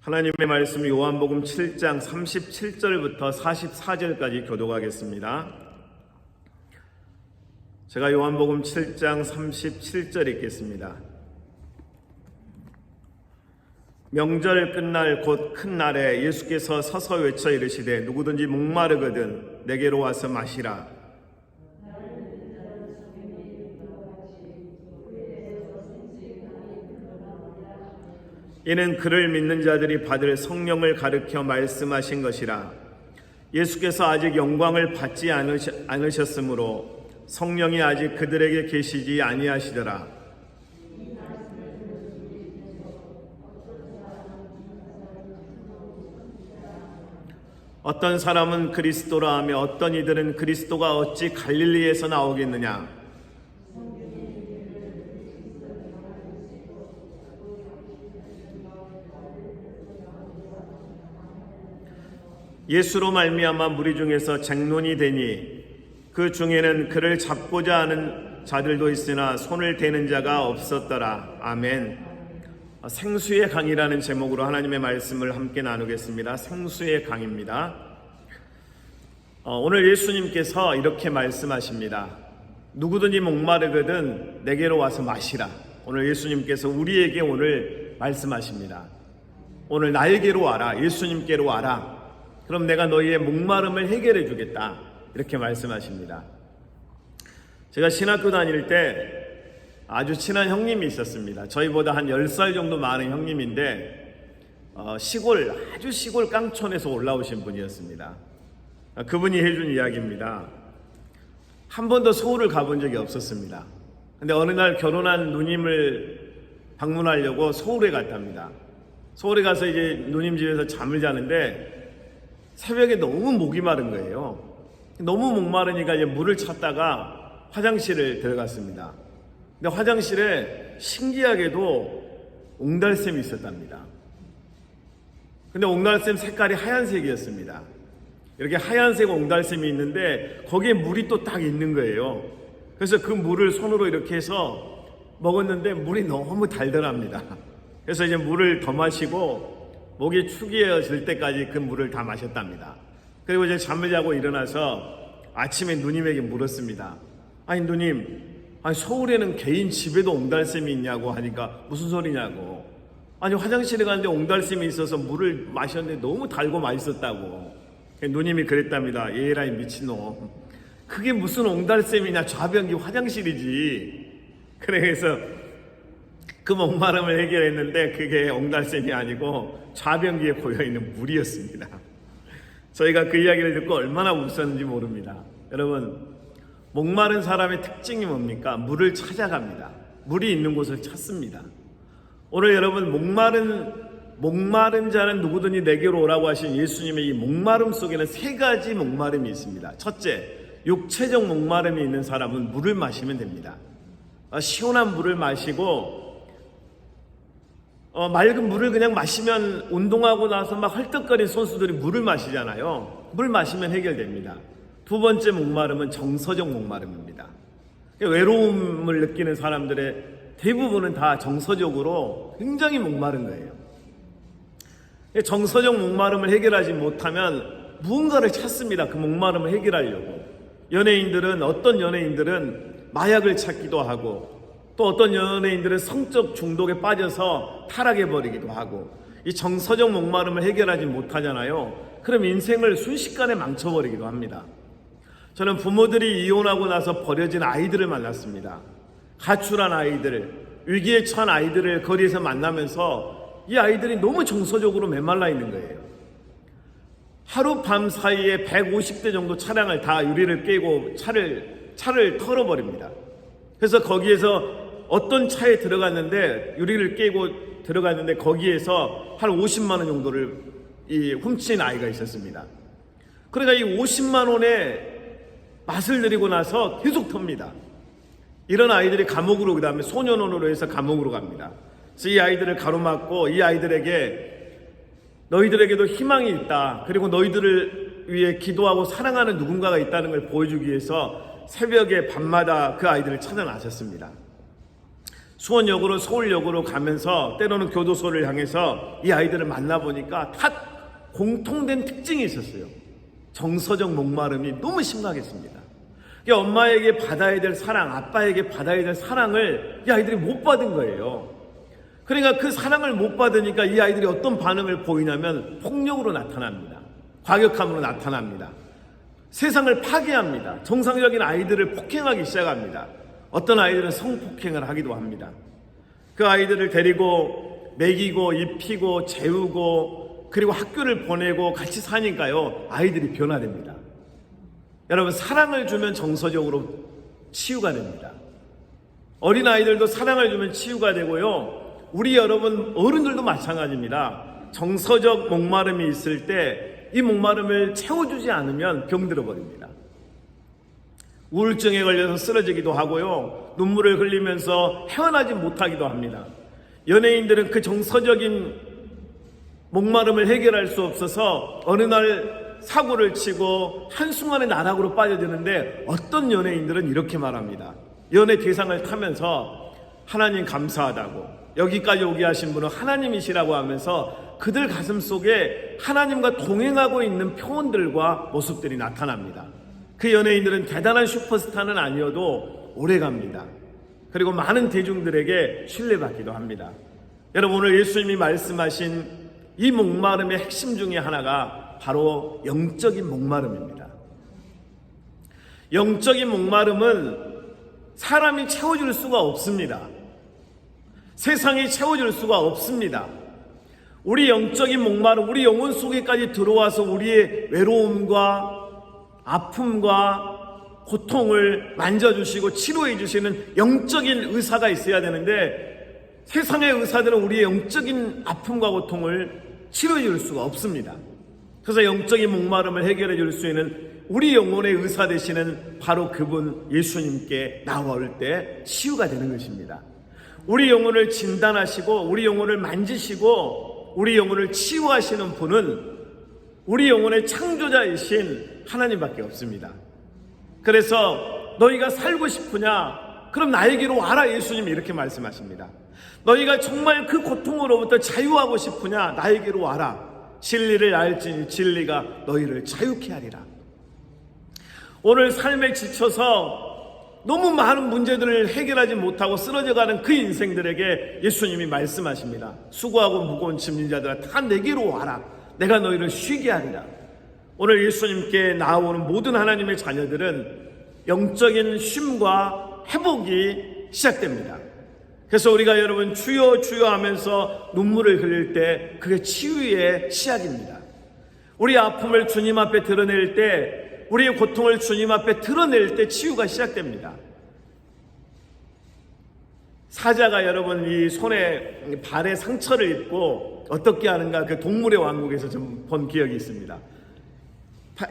하나님의 말씀 요한복음 7장 37절부터 44절까지 교독하겠습니다. 제가 요한복음 7장 37절 읽겠습니다. 명절 끝날 곧 큰 날에 예수께서 서서 외쳐 이르시되 누구든지 목마르거든 내게로 와서 마시라. 이는 그를 믿는 자들이 받을 성령을 가르쳐 말씀하신 것이라. 예수께서 아직 영광을 받지 않으셨으므로 성령이 아직 그들에게 계시지 아니하시더라. 어떤 사람은 그리스도라 하며 어떤 이들은 그리스도가 어찌 갈릴리에서 나오겠느냐. 예수로 말미암아 무리 중에서 쟁론이 되니 그 중에는 그를 잡고자 하는 자들도 있으나 손을 대는 자가 없었더라. 아멘. 생수의 강이라는 제목으로 하나님의 말씀을 함께 나누겠습니다. 생수의 강입니다. 오늘 예수님께서 이렇게 말씀하십니다. 누구든지 목마르거든 내게로 와서 마시라. 오늘 예수님께서 우리에게 오늘 말씀하십니다. 오늘 나에게로 와라. 예수님께로 와라. 그럼 내가 너희의 목마름을 해결해 주겠다. 이렇게 말씀하십니다. 제가 신학교 다닐 때 아주 친한 형님이 있었습니다. 저희보다 한 10살 정도 많은 형님인데 아주 시골 깡촌에서 올라오신 분이었습니다. 그분이 해준 이야기입니다. 한 번도 서울을 가본 적이 없었습니다. 근데 어느 날 결혼한 누님을 방문하려고 서울에 갔답니다. 서울에 가서 이제 누님 집에서 잠을 자는데 새벽에 너무 목이 마른 거예요. 너무 목마르니까 이제 물을 찾다가 화장실을 들어갔습니다. 근데 화장실에 신기하게도 옹달샘이 있었답니다. 근데 옹달샘 색깔이 하얀색이었습니다. 이렇게 하얀색 옹달샘이 있는데 거기에 물이 또 딱 있는 거예요. 그래서 그 물을 손으로 이렇게 해서 먹었는데 물이 너무 달달합니다. 그래서 이제 물을 더 마시고 목이 축이어질 때까지 그 물을 다 마셨답니다. 그리고 이제 잠을 자고 일어나서 아침에 누님에게 물었습니다. 아니 누님, 서울에는 개인 집에도 옹달샘이 있냐고 하니까 무슨 소리냐고. 아니 화장실에 갔는데 옹달샘이 있어서 물을 마셨는데 너무 달고 맛있었다고. 누님이 그랬답니다. 얘라 이 미친놈. 그게 무슨 옹달샘이냐. 좌변기 화장실이지. 그래서 그 목마름을 해결했는데 그게 옹달샘이 아니고 좌변기에 고여있는 물이었습니다. 저희가 그 이야기를 듣고 얼마나 웃었는지 모릅니다. 여러분, 목마른 사람의 특징이 뭡니까? 물을 찾아갑니다. 물이 있는 곳을 찾습니다. 오늘 여러분, 목마른 자는 누구든지 내게로 오라고 하신 예수님의 이 목마름 속에는 세 가지 목마름이 있습니다. 첫째, 육체적 목마름이 있는 사람은 물을 마시면 됩니다. 시원한 물을 마시고 맑은 물을 그냥 마시면 운동하고 나서 막 헐떡거린 선수들이 물을 마시잖아요. 물 마시면 해결됩니다. 두 번째 목마름은 정서적 목마름입니다. 외로움을 느끼는 사람들의 대부분은 다 정서적으로 굉장히 목마른 거예요. 정서적 목마름을 해결하지 못하면 무언가를 찾습니다. 그 목마름을 해결하려고. 어떤 연예인들은 마약을 찾기도 하고 또 어떤 연예인들은 성적 중독에 빠져서 타락해버리기도 하고 이 정서적 목마름을 해결하지 못하잖아요. 그럼 인생을 순식간에 망쳐버리기도 합니다. 저는 부모들이 이혼하고 나서 버려진 아이들을 만났습니다. 가출한 아이들, 위기에 처한 아이들을 거리에서 만나면서 이 아이들이 너무 정서적으로 메말라 있는 거예요. 하룻밤 사이에 150대 정도 차량을 다 유리를 깨고 차를 털어버립니다. 그래서 거기에서 어떤 차에 들어갔는데 유리를 깨고 들어갔는데 거기에서 한 50만 원 정도를 훔친 아이가 있었습니다. 그러니까 이 50만 원의 맛을 들이고 나서 계속 텁니다. 이런 아이들이 감옥으로 그다음에 소년원으로 해서 감옥으로 갑니다. 그래서 이 아이들을 가로막고 이 아이들에게 너희들에게도 희망이 있다. 그리고 너희들을 위해 기도하고 사랑하는 누군가가 있다는 걸 보여주기 위해서 새벽에 밤마다 그 아이들을 찾아 나섰습니다. 수원역으로 서울역으로 가면서 때로는 교도소를 향해서 이 아이들을 만나보니까 다 공통된 특징이 있었어요. 정서적 목마름이 너무 심각했습니다. 엄마에게 받아야 될 사랑, 아빠에게 받아야 될 사랑을 이 아이들이 못 받은 거예요. 그러니까 그 사랑을 못 받으니까 이 아이들이 어떤 반응을 보이냐면 폭력으로 나타납니다. 과격함으로 나타납니다. 세상을 파괴합니다. 정상적인 아이들을 폭행하기 시작합니다. 어떤 아이들은 성폭행을 하기도 합니다. 그 아이들을 데리고 먹이고 입히고 재우고 그리고 학교를 보내고 같이 사니까요, 아이들이 변화됩니다. 여러분, 사랑을 주면 정서적으로 치유가 됩니다. 어린아이들도 사랑을 주면 치유가 되고요, 우리 여러분 어른들도 마찬가지입니다. 정서적 목마름이 있을 때 이 목마름을 채워주지 않으면 병들어 버립니다. 우울증에 걸려서 쓰러지기도 하고요, 눈물을 흘리면서 헤어나지 못하기도 합니다. 연예인들은 그 정서적인 목마름을 해결할 수 없어서 어느 날 사고를 치고 한순간에 나락으로 빠져드는데, 어떤 연예인들은 이렇게 말합니다. 연예 대상을 타면서 하나님 감사하다고, 여기까지 오게 하신 분은 하나님이시라고 하면서 그들 가슴 속에 하나님과 동행하고 있는 표현들과 모습들이 나타납니다. 그 연예인들은 대단한 슈퍼스타는 아니어도 오래갑니다. 그리고 많은 대중들에게 신뢰받기도 합니다. 여러분, 오늘 예수님이 말씀하신 이 목마름의 핵심 중에 하나가 바로 영적인 목마름입니다. 영적인 목마름은 사람이 채워줄 수가 없습니다. 세상이 채워줄 수가 없습니다. 우리 영적인 목마름, 우리 영혼 속에까지 들어와서 우리의 외로움과 아픔과 고통을 만져주시고 치료해 주시는 영적인 의사가 있어야 되는데, 세상의 의사들은 우리의 영적인 아픔과 고통을 치료해 줄 수가 없습니다. 그래서 영적인 목마름을 해결해 줄 수 있는 우리 영혼의 의사 되시는 바로 그분 예수님께 나올 때 치유가 되는 것입니다. 우리 영혼을 진단하시고 우리 영혼을 만지시고 우리 영혼을 치유하시는 분은 우리 영혼의 창조자이신 하나님밖에 없습니다. 그래서 너희가 살고 싶으냐? 그럼 나에게로 와라. 예수님이 이렇게 말씀하십니다. 너희가 정말 그 고통으로부터 자유하고 싶으냐? 나에게로 와라. 진리를 알지니 진리가 너희를 자유케 하리라. 오늘 삶에 지쳐서 너무 많은 문제들을 해결하지 못하고 쓰러져가는 그 인생들에게 예수님이 말씀하십니다. 수고하고 무거운 짐진 자들아, 다 내게로 와라. 내가 너희를 쉬게 하리라. 오늘 예수님께 나아오는 모든 하나님의 자녀들은 영적인 쉼과 회복이 시작됩니다. 그래서 우리가 여러분 주여 주여 하면서 눈물을 흘릴 때 그게 치유의 시작입니다. 우리 아픔을 주님 앞에 드러낼 때, 우리의 고통을 주님 앞에 드러낼 때 치유가 시작됩니다. 사자가 여러분 이 손에 발에 상처를 입고 어떻게 하는가, 그 동물의 왕국에서 좀 본 기억이 있습니다.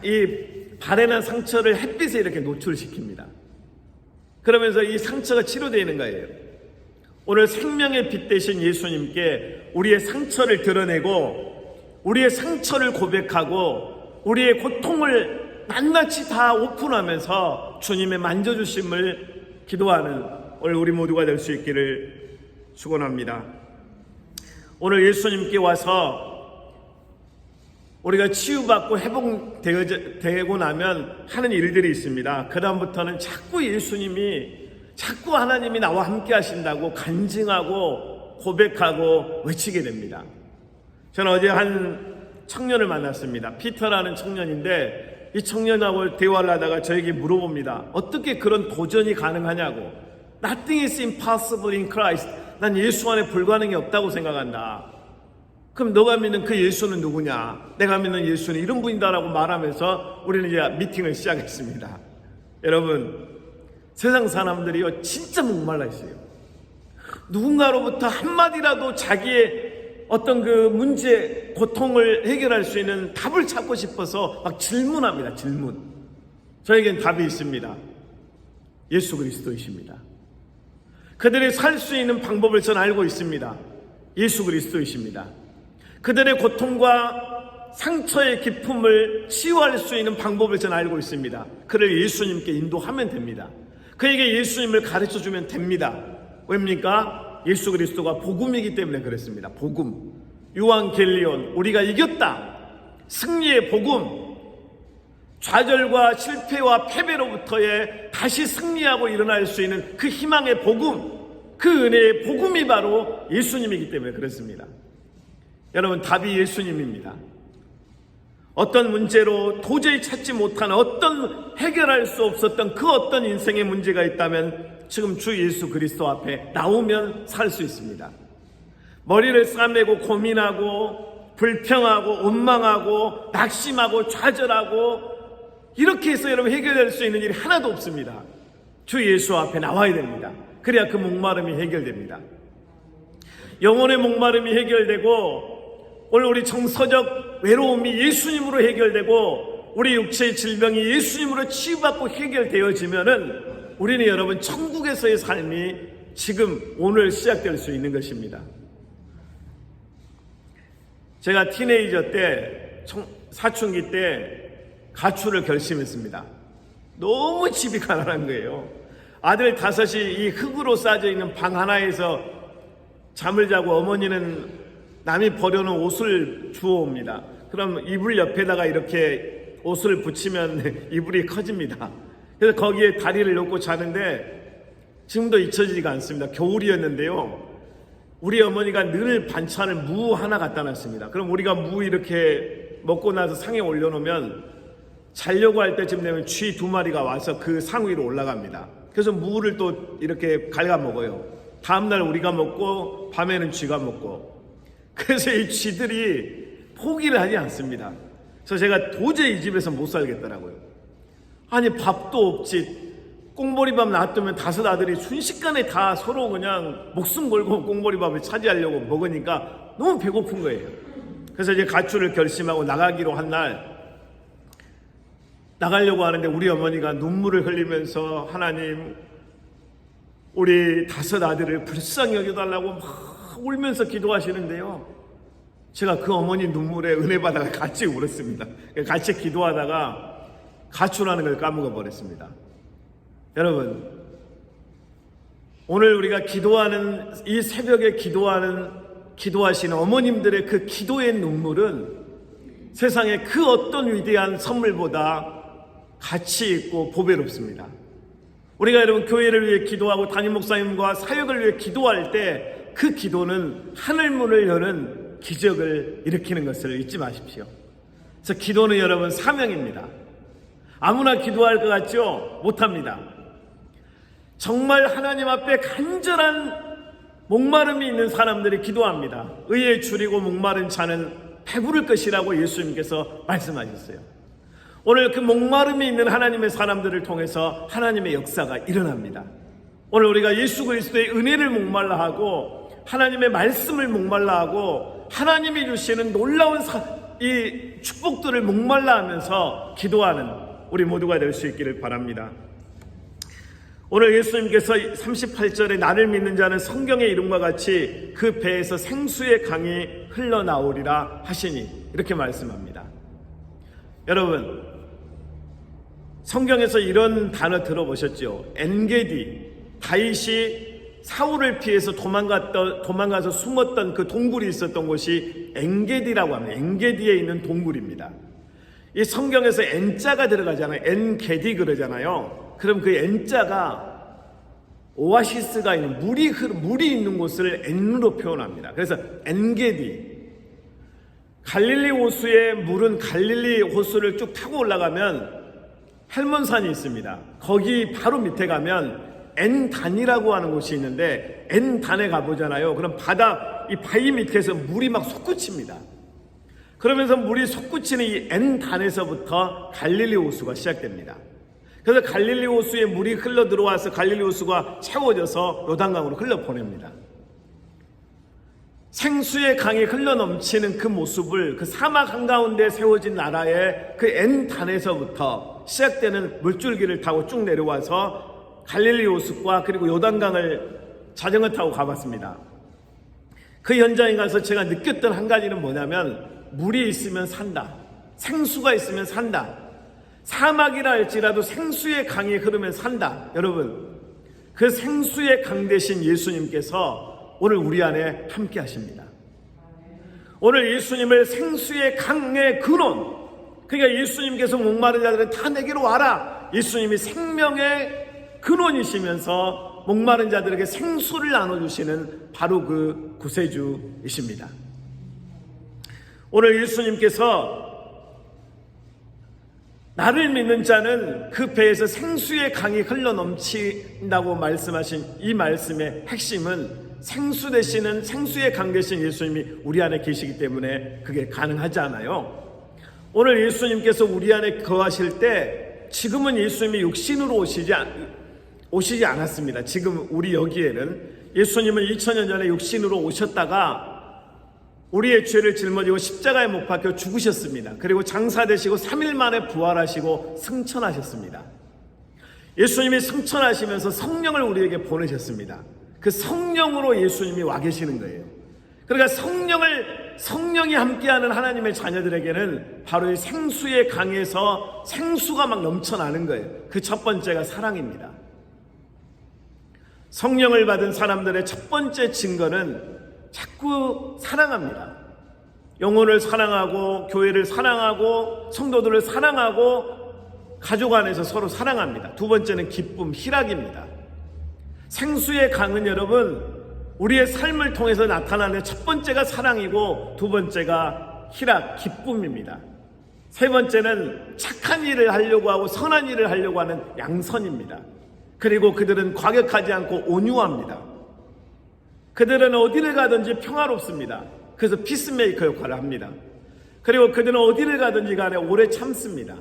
이 발에 난 상처를 햇빛에 이렇게 노출시킵니다. 그러면서 이 상처가 치료되는 거예요. 오늘 생명의 빛 되신 예수님께 우리의 상처를 드러내고 우리의 상처를 고백하고 우리의 고통을 낱낱이 다 오픈하면서 주님의 만져주심을 기도하는 오늘 우리 모두가 될 수 있기를 축원합니다. 오늘 예수님께 와서 우리가 치유받고 회복되고 나면 하는 일들이 있습니다. 그 다음부터는 자꾸 하나님이 나와 함께 하신다고 간증하고 고백하고 외치게 됩니다. 저는 어제 한 청년을 만났습니다. 피터라는 청년인데, 이 청년하고 대화를 하다가 저에게 물어봅니다. 어떻게 그런 도전이 가능하냐고. Nothing is impossible in Christ. 난 예수 안에 불가능이 없다고 생각한다. 그럼 너가 믿는 그 예수는 누구냐? 내가 믿는 예수는 이런 분이다라고 말하면서 우리는 이제 미팅을 시작했습니다. 여러분, 세상 사람들이요 진짜 목말라 있어요. 누군가로부터 한마디라도 자기의 어떤 그 문제, 고통을 해결할 수 있는 답을 찾고 싶어서 막 질문합니다. 질문. 저에겐 답이 있습니다. 예수 그리스도이십니다. 그들이 살 수 있는 방법을 저는 알고 있습니다. 예수 그리스도이십니다. 그들의 고통과 상처의 기품을 치유할 수 있는 방법을 저는 알고 있습니다. 그를 예수님께 인도하면 됩니다. 그에게 예수님을 가르쳐주면 됩니다. 왜입니까? 예수 그리스도가 복음이기 때문에 그랬습니다. 복음, 유앙겔리온, 우리가 이겼다, 승리의 복음, 좌절과 실패와 패배로부터의 다시 승리하고 일어날 수 있는 그 희망의 복음, 그 은혜의 복음이 바로 예수님이기 때문에 그렇습니다. 여러분, 답이 예수님입니다. 어떤 문제로 도저히 찾지 못하는, 어떤 해결할 수 없었던 그 어떤 인생의 문제가 있다면 지금 주 예수 그리스도 앞에 나오면 살 수 있습니다. 머리를 싸매고 고민하고 불평하고 원망하고 낙심하고 좌절하고 이렇게 해서 여러분 해결될 수 있는 일이 하나도 없습니다. 주 예수 앞에 나와야 됩니다. 그래야 그 목마름이 해결됩니다. 영혼의 목마름이 해결되고 오늘 우리 정서적 외로움이 예수님으로 해결되고 우리 육체의 질병이 예수님으로 치유받고 해결되어지면은 우리는 여러분 천국에서의 삶이 지금 오늘 시작될 수 있는 것입니다. 제가 티네이저 때, 사춘기 때 가출을 결심했습니다. 너무 집이 가난한 거예요. 아들 5이 이 흙으로 쌓여져 있는 방 하나에서 잠을 자고 어머니는 남이 버려놓은 옷을 주워옵니다. 그럼 이불 옆에다가 이렇게 옷을 붙이면 이불이 커집니다. 그래서 거기에 다리를 놓고 자는데 지금도 잊혀지지가 않습니다. 겨울이었는데요. 우리 어머니가 늘 반찬을 무 하나 갖다 놨습니다. 그럼 우리가 무 이렇게 먹고 나서 상에 올려놓으면 자려고 할 때쯤 되면 쥐 2마리가 와서 그 상 위로 올라갑니다. 그래서 무를 또 이렇게 갉아 먹어요. 다음날 우리가 먹고 밤에는 쥐가 먹고. 그래서 이 쥐들이 포기를 하지 않습니다. 그래서 제가 도저히 이 집에서 못 살겠더라고요. 아니 밥도 없지. 꽁보리밥 놔두면 5 아들이 순식간에 다 서로 그냥 목숨 걸고 꽁보리밥을 차지하려고 먹으니까 너무 배고픈 거예요. 그래서 이제 가출을 결심하고 나가기로 한 날 나가려고 하는데 우리 어머니가 눈물을 흘리면서 하나님 우리 5 아들을 불쌍히 여겨달라고 막 울면서 기도하시는데요. 제가 그 어머니 눈물에 은혜 받아가 같이 울었습니다. 같이 기도하다가 가출하는 걸 까먹어 버렸습니다. 여러분, 오늘 우리가 기도하는 이 새벽에 기도하시는 어머님들의 그 기도의 눈물은 세상의 그 어떤 위대한 선물보다 가치 있고 보배롭습니다. 우리가 여러분 교회를 위해 기도하고 담임 목사님과 사역을 위해 기도할 때 그 기도는 하늘문을 여는 기적을 일으키는 것을 잊지 마십시오. 그래서 기도는 여러분 사명입니다. 아무나 기도할 것 같죠? 못합니다. 정말 하나님 앞에 간절한 목마름이 있는 사람들이 기도합니다. 의에 줄이고 목마른 자는 배부를 것이라고 예수님께서 말씀하셨어요. 오늘 그 목마름이 있는 하나님의 사람들을 통해서 하나님의 역사가 일어납니다. 오늘 우리가 예수 그리스도의 은혜를 목말라 하고 하나님의 말씀을 목말라 하고 하나님이 주시는 놀라운 이 축복들을 목말라 하면서 기도하는 우리 모두가 될 수 있기를 바랍니다. 오늘 예수님께서 38절에 나를 믿는 자는 성경의 이름과 같이 그 배에서 생수의 강이 흘러나오리라 하시니 이렇게 말씀합니다. 여러분, 성경에서 이런 단어 들어보셨죠? 엔게디, 다윗이 사울을 피해서 도망가서 숨었던 그 동굴이 있었던 곳이 엔게디라고 합니다. 엔게디에 있는 동굴입니다. 이 성경에서 N자가 들어가잖아요. 엔게디 그러잖아요. 그럼 그 N자가 오아시스가 있는 물이 있는 곳을 N으로 표현합니다. 그래서 엔게디. 갈릴리 호수의 물은 갈릴리 호수를 쭉 타고 올라가면 헬몬산이 있습니다. 거기 바로 밑에 가면 N단이라고 하는 곳이 있는데 N단에 가보잖아요. 그럼 이 바위 밑에서 물이 막 솟구칩니다. 그러면서 물이 솟구치는 이 N단에서부터 갈릴리 호수가 시작됩니다. 그래서 갈릴리 호수에 물이 흘러 들어와서 갈릴리 호수가 채워져서 요단강으로 흘러보냅니다. 생수의 강이 흘러넘치는 그 모습을 그 사막 한가운데 세워진 나라의 그 N단에서부터 시작되는 물줄기를 타고 쭉 내려와서 갈릴리 호수과 그리고 요단강을 자전거 타고 가봤습니다. 그 현장에 가서 제가 느꼈던 한 가지는 뭐냐면 물이 있으면 산다. 생수가 있으면 산다. 사막이라 할지라도 생수의 강이 흐르면 산다. 여러분, 그 생수의 강 되신 예수님께서 오늘 우리 안에 함께 하십니다. 오늘 예수님을 생수의 강의 근원, 그러니까 예수님께서 목마른 자들은 다 내게로 와라. 예수님이 생명의 근원이시면서 목마른 자들에게 생수를 나눠주시는 바로 그 구세주이십니다. 오늘 예수님께서 나를 믿는 자는 그 배에서 생수의 강이 흘러넘친다고 말씀하신 이 말씀의 핵심은 생수 되시는 생수의 강 되신 예수님이 우리 안에 계시기 때문에 그게 가능하잖아요. 오늘 예수님께서 우리 안에 거하실 때 지금은 예수님이 육신으로 오시지 않았습니다. 지금 우리 여기에는 예수님은 2000년 전에 육신으로 오셨다가 우리의 죄를 짊어지고 십자가에 못 박혀 죽으셨습니다. 그리고 장사되시고 3일 만에 부활하시고 승천하셨습니다. 예수님이 승천하시면서 성령을 우리에게 보내셨습니다. 그 성령으로 예수님이 와 계시는 거예요. 그러니까 성령이 함께하는 하나님의 자녀들에게는 바로 이 생수의 강에서 생수가 막 넘쳐나는 거예요. 그 첫 번째가 사랑입니다. 성령을 받은 사람들의 첫 번째 증거는 자꾸 사랑합니다. 영혼을 사랑하고 교회를 사랑하고 성도들을 사랑하고 가족 안에서 서로 사랑합니다. 두 번째는 기쁨, 희락입니다. 생수의 강은 여러분 우리의 삶을 통해서 나타나는 첫 번째가 사랑이고 두 번째가 희락, 기쁨입니다. 세 번째는 착한 일을 하려고 하고 선한 일을 하려고 하는 양선입니다. 그리고 그들은 과격하지 않고 온유합니다. 그들은 어디를 가든지 평화롭습니다. 그래서 피스메이커 역할을 합니다. 그리고 그들은 어디를 가든지 간에 오래 참습니다.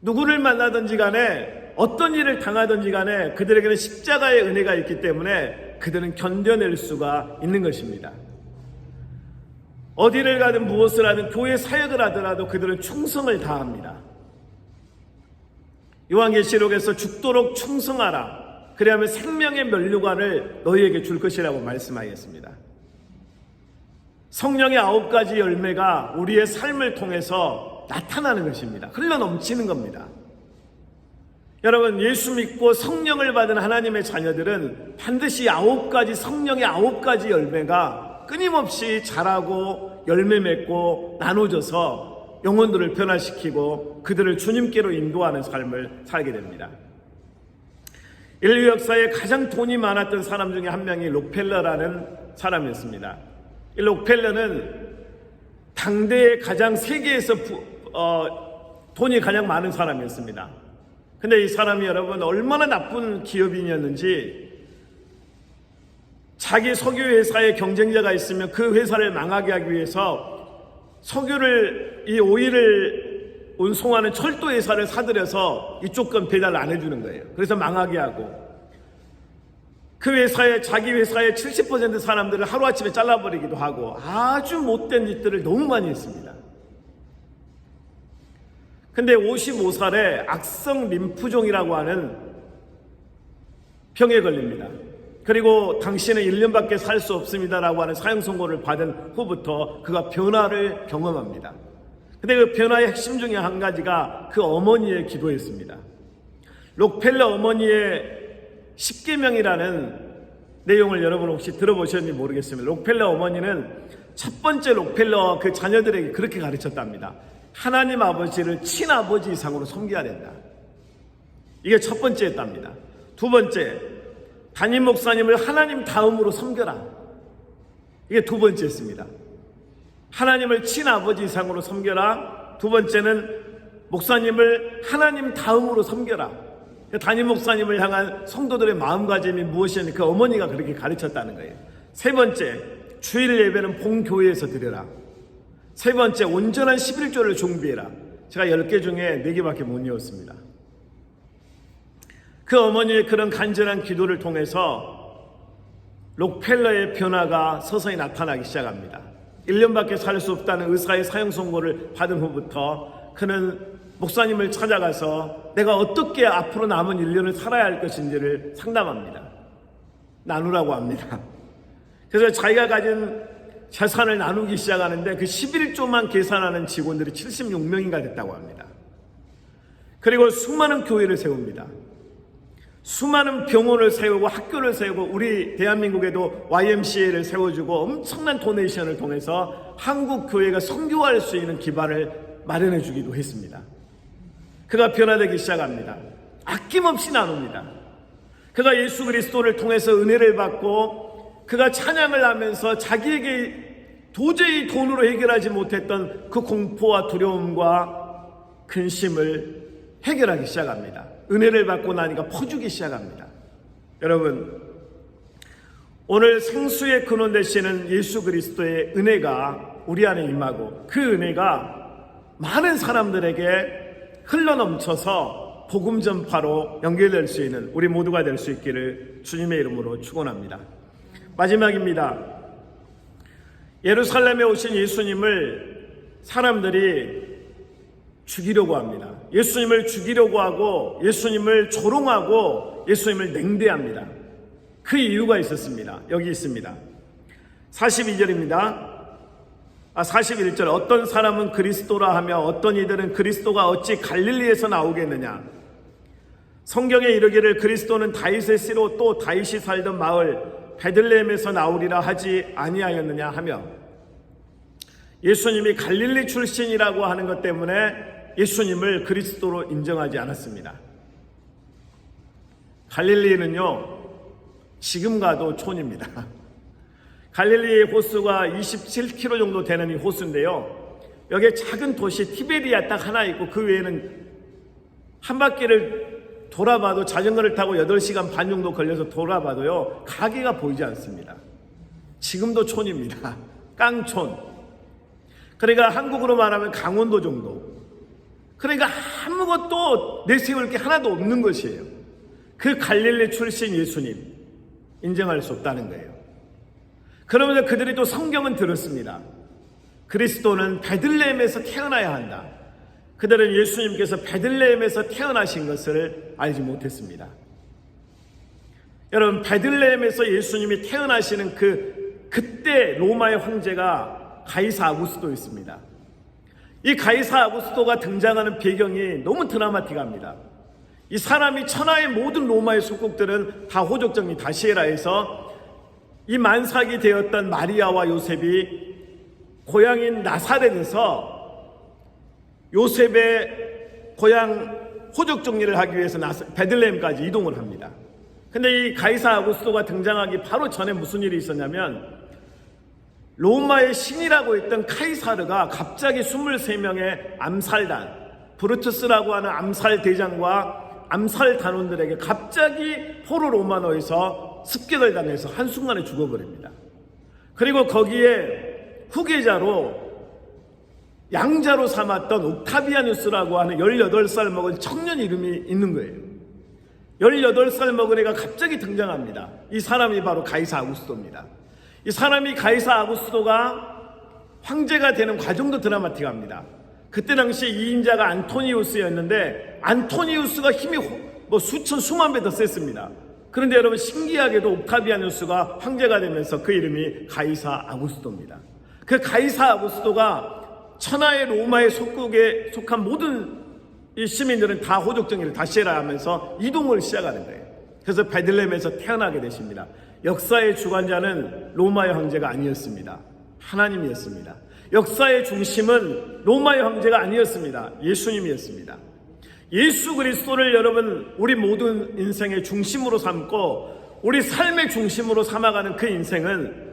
누구를 만나든지 간에 어떤 일을 당하든지 간에 그들에게는 십자가의 은혜가 있기 때문에 그들은 견뎌낼 수가 있는 것입니다. 어디를 가든 무엇을 하든 교회 사역을 하더라도 그들은 충성을 다합니다. 요한계시록에서 죽도록 충성하라. 그리하면 생명의 면류관을 너희에게 줄 것이라고 말씀하였습니다. 성령의 9가지 열매가 우리의 삶을 통해서 나타나는 것입니다. 흘러넘치는 겁니다. 여러분, 예수 믿고 성령을 받은 하나님의 자녀들은 반드시 9가지 성령의 9가지 열매가 끊임없이 자라고 열매 맺고 나눠져서 영혼들을 변화시키고 그들을 주님께로 인도하는 삶을 살게 됩니다. 인류 역사에 가장 돈이 많았던 사람 중에 한 명이 록펠러라는 사람이었습니다. 이 록펠러는 당대에 가장 세계에서 돈이 가장 많은 사람이었습니다. 근데 이 사람이 여러분 얼마나 나쁜 기업인이었는지 자기 석유 회사에 경쟁자가 있으면 그 회사를 망하게 하기 위해서 석유를 이 오일을 운송하는 철도 회사를 사들여서 이쪽 건 배달 안 해주는 거예요. 그래서 망하게 하고 그 회사에 자기 회사의 70% 사람들을 하루아침에 잘라버리기도 하고 아주 못된 짓들을 너무 많이 했습니다. 근데 55살에 악성 림프종이라고 하는 병에 걸립니다. 그리고 당신은 1년밖에 살 수 없습니다라고 하는 사형 선고를 받은 후부터 그가 변화를 경험합니다. 근데 그 변화의 핵심 중에 한 가지가 그 어머니의 기도였습니다. 록펠러 어머니의 10계명이라는 내용을 여러분 혹시 들어보셨는지 모르겠습니다. 록펠러 어머니는 첫 번째 록펠러 그 자녀들에게 그렇게 가르쳤답니다. 하나님 아버지를 친아버지 이상으로 섬겨야 된다. 이게 첫 번째였답니다. 두 번째, 담임 목사님을 하나님 다음으로 섬겨라. 이게 두 번째였습니다. 하나님을 친아버지 이상으로 섬겨라. 두 번째는 목사님을 하나님 다음으로 섬겨라. 담임 목사님을 향한 성도들의 마음가짐이 무엇이었는지 그 어머니가 그렇게 가르쳤다는 거예요. 세 번째, 주일 예배는 본교회에서 드려라. 세 번째, 온전한 11조를 준비해라. 제가 10개 중에 4개밖에 못 외웠습니다. 그 어머니의 그런 간절한 기도를 통해서 록펠러의 변화가 서서히 나타나기 시작합니다. 1년밖에 살 수 없다는 의사의 사형 선고를 받은 후부터 그는 목사님을 찾아가서 내가 어떻게 앞으로 남은 1년을 살아야 할 것인지를 상담합니다. 나누라고 합니다. 그래서 자기가 가진 재산을 나누기 시작하는데 그 11조만 계산하는 직원들이 76명인가 됐다고 합니다. 그리고 수많은 교회를 세웁니다. 수많은 병원을 세우고 학교를 세우고 우리 대한민국에도 YMCA를 세워주고 엄청난 도네이션을 통해서 한국 교회가 선교할 수 있는 기반을 마련해 주기도 했습니다. 그가 변화되기 시작합니다. 아낌없이 나눕니다. 그가 예수 그리스도를 통해서 은혜를 받고 그가 찬양을 하면서 자기에게 도저히 돈으로 해결하지 못했던 그 공포와 두려움과 근심을 해결하기 시작합니다. 은혜를 받고 나니까 퍼주기 시작합니다. 여러분, 오늘 생수의 근원 되시는 예수 그리스도의 은혜가 우리 안에 임하고 그 은혜가 많은 사람들에게 흘러넘쳐서 복음 전파로 연결될 수 있는 우리 모두가 될 수 있기를 주님의 이름으로 축원합니다. 마지막입니다. 예루살렘에 오신 예수님을 사람들이 죽이려고 합니다. 예수님을 죽이려고 하고 예수님을 조롱하고 예수님을 냉대합니다. 그 이유가 있었습니다. 여기 있습니다. 42절입니다. 41절. 어떤 사람은 그리스도라 하며 어떤 이들은 그리스도가 어찌 갈릴리에서 나오겠느냐. 성경에 이르기를 그리스도는 다윗의 씨로 또 다윗이 살던 마을 베들레헴에서 나오리라 하지 아니하였느냐 하며, 예수님이 갈릴리 출신이라고 하는 것 때문에 예수님을 그리스도로 인정하지 않았습니다. 갈릴리는요, 지금 가도 촌입니다. 갈릴리의 호수가 27km 정도 되는 이 호수인데요, 여기에 작은 도시 티베리아 딱 하나 있고 그 외에는 한 바퀴를 돌아봐도, 자전거를 타고 8시간 반 정도 걸려서 돌아봐도요, 가게가 보이지 않습니다. 지금도 촌입니다. 깡촌. 그러니까 한국으로 말하면 강원도 정도. 그러니까 아무것도 내세울 게 하나도 없는 것이에요. 그 갈릴리 출신 예수님 인정할 수 없다는 거예요. 그러면서 그들이 또 성경은 들었습니다. 그리스도는 베들레헴에서 태어나야 한다. 그들은 예수님께서 베들레헴에서 태어나신 것을 알지 못했습니다. 여러분, 베들레헴에서 예수님이 태어나시는 그때 로마의 황제가 가이사 아구스도였습니다. 이 가이사 아구스도가 등장하는 배경이 너무 드라마틱합니다. 이 사람이 천하의 모든 로마의 속국들은 다 호족정리 다시 해라 해서 이 만삭이 되었던 마리아와 요셉이 고향인 나사렛에서 요셉의 고향 호적 정리를 하기 위해서 베들레헴까지 이동을 합니다. 근데 이 가이사 아구스토가 등장하기 바로 전에 무슨 일이 있었냐면, 로마의 신이라고 했던 카이사르가 갑자기 23명의 암살단, 브루투스라고 하는 암살 대장과 암살 단원들에게 갑자기 포로 로마노에서 습격을 당해서 한순간에 죽어버립니다. 그리고 거기에 후계자로 양자로 삼았던 옥타비아누스라고 하는 18살 먹은 청년 이름이 있는 거예요. 18살 먹은 애가 갑자기 등장합니다. 이 사람이 바로 가이사 아구스토입니다. 이 사람이 가이사 아구스토가 황제가 되는 과정도 드라마틱합니다. 그때 당시 2인자가 안토니우스였는데 안토니우스가 힘이 수만 배 더 셌습니다. 그런데 여러분, 신기하게도 옥타비아누스가 황제가 되면서 그 이름이 가이사 아구스토입니다. 그 가이사 아구스토가 천하의 로마의 속국에 속한 모든 이 시민들은 다 호족정리를 다시 해라 하면서 이동을 시작하는 거예요. 그래서 베들레헴에서 태어나게 되십니다. 역사의 주관자는 로마의 황제가 아니었습니다. 하나님이었습니다. 역사의 중심은 로마의 황제가 아니었습니다. 예수님이었습니다. 예수 그리스도를 여러분, 우리 모든 인생의 중심으로 삼고 우리 삶의 중심으로 삼아가는 그 인생은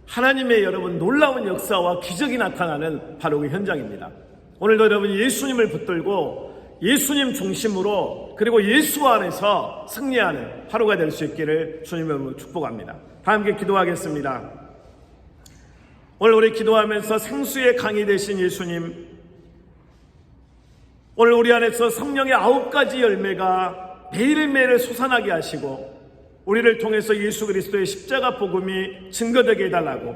하나님의 여러분 놀라운 역사와 기적이 나타나는 바로 그 현장입니다. 오늘도 여러분 예수님을 붙들고 예수님 중심으로, 그리고 예수 안에서 승리하는 하루가 될 수 있기를 주님으로 축복합니다. 다 함께 기도하겠습니다. 오늘 우리 기도하면서 생수의 강이 되신 예수님, 오늘 우리 안에서 성령의 9가지 열매가 매일매일 솟아나게 하시고 우리를 통해서 예수 그리스도의 십자가 복음이 증거되게 해달라고,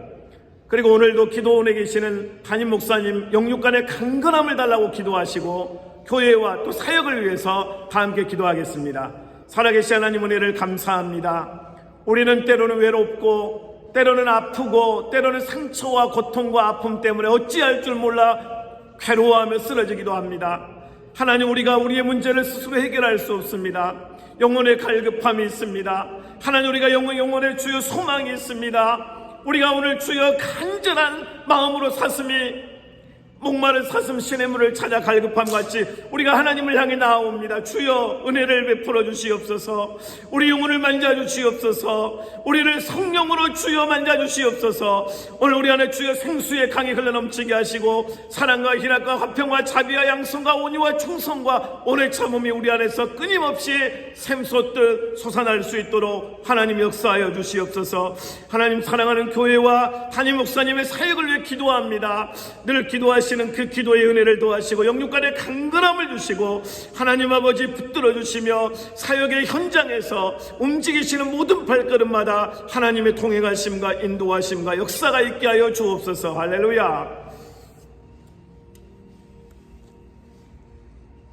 그리고 오늘도 기도원에 계시는 담임 목사님 영육간의 강건함을 달라고 기도하시고 교회와 또 사역을 위해서 다 함께 기도하겠습니다. 살아계신 하나님 은혜를 감사합니다. 우리는 때로는 외롭고 때로는 아프고 때로는 상처와 고통과 아픔 때문에 어찌할 줄 몰라 괴로워하며 쓰러지기도 합니다. 하나님, 우리가 우리의 문제를 스스로 해결할 수 없습니다. 영혼의 갈급함이 있습니다. 하나님, 우리가 영혼의 주여 소망이 있습니다. 우리가 오늘 주여 간절한 마음으로 사슴이 목마른 사슴 시냇물을 찾아 갈급함 같이 우리가 하나님을 향해 나아옵니다. 주여 은혜를 베풀어 주시옵소서. 우리 영혼을 만져 주시옵소서. 우리를 성령으로 주여 만져 주시옵소서. 오늘 우리 안에 주여 생수의 강이 흘러넘치게 하시고 사랑과 희락과 화평과 자비와 양성과 온유와 충성과 오래 참음이 우리 안에서 끊임없이 샘솟듯 솟아날 수 있도록 하나님 역사하여 주시옵소서. 하나님, 사랑하는 교회와 담임 목사님의 사역을 위해 기도합니다. 늘 기도하시는 그 기도의 은혜를 도와시고 영육간의 강건함을 주시고 하나님 아버지 붙들어 주시며 사역의 현장에서 움직이시는 모든 발걸음마다 하나님의 통행하심과 인도하심과 역사가 있게 하여 주옵소서. 할렐루야.